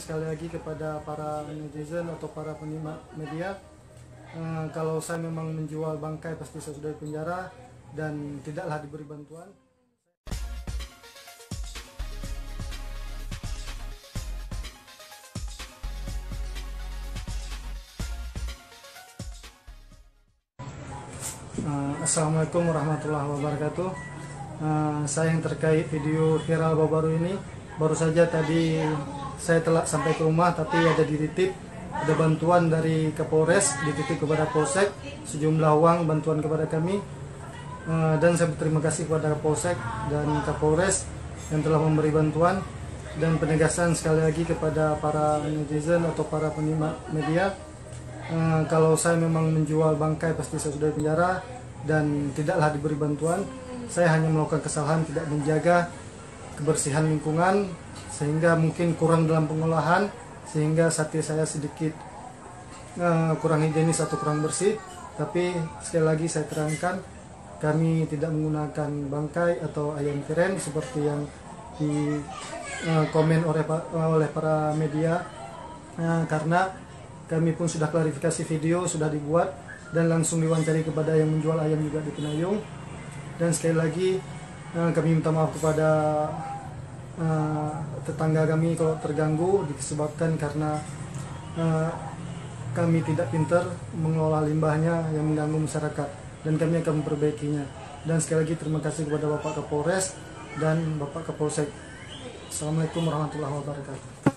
Sekali lagi kepada para netizen atau para penikmat media, kalau saya memang menjual bangkai pasti saya sudah di penjara dan tidaklah diberi bantuan. Assalamualaikum warahmatullahi wabarakatuh. Saya yang terkait video viral baru-baru ini, baru saja tadi saya telah sampai ke rumah, tapi ada dititip, ada bantuan dari Kapolres, dititip kepada Polsek, sejumlah uang bantuan kepada kami. Dan saya berterima kasih kepada Kapolsek dan Kapolres yang telah memberi bantuan. Dan penegasan sekali lagi kepada para netizen atau para penikmat media, kalau saya memang menjual bangkai pasti saya sudah di penjara dan tidaklah diberi bantuan. Saya hanya melakukan kesalahan tidak menjaga kebersihan lingkungan, sehingga mungkin kurang dalam pengolahan, sehingga sate saya sedikit kurang higienis atau kurang bersih. Tapi sekali lagi saya terangkan, kami tidak menggunakan bangkai atau ayam tiren seperti yang di komen oleh para media, karena kami pun sudah klarifikasi, video sudah dibuat dan langsung diwawancari kepada yang menjual ayam juga di Penayung. Dan sekali lagi kami minta maaf kepada tetangga kami kalau terganggu disebabkan karena kami tidak pintar mengelola limbahnya yang mengganggu masyarakat, dan kami akan memperbaikinya. Dan sekali lagi terima kasih kepada Bapak Kapolres dan Bapak Kapolsek. Assalamualaikum warahmatullahi wabarakatuh.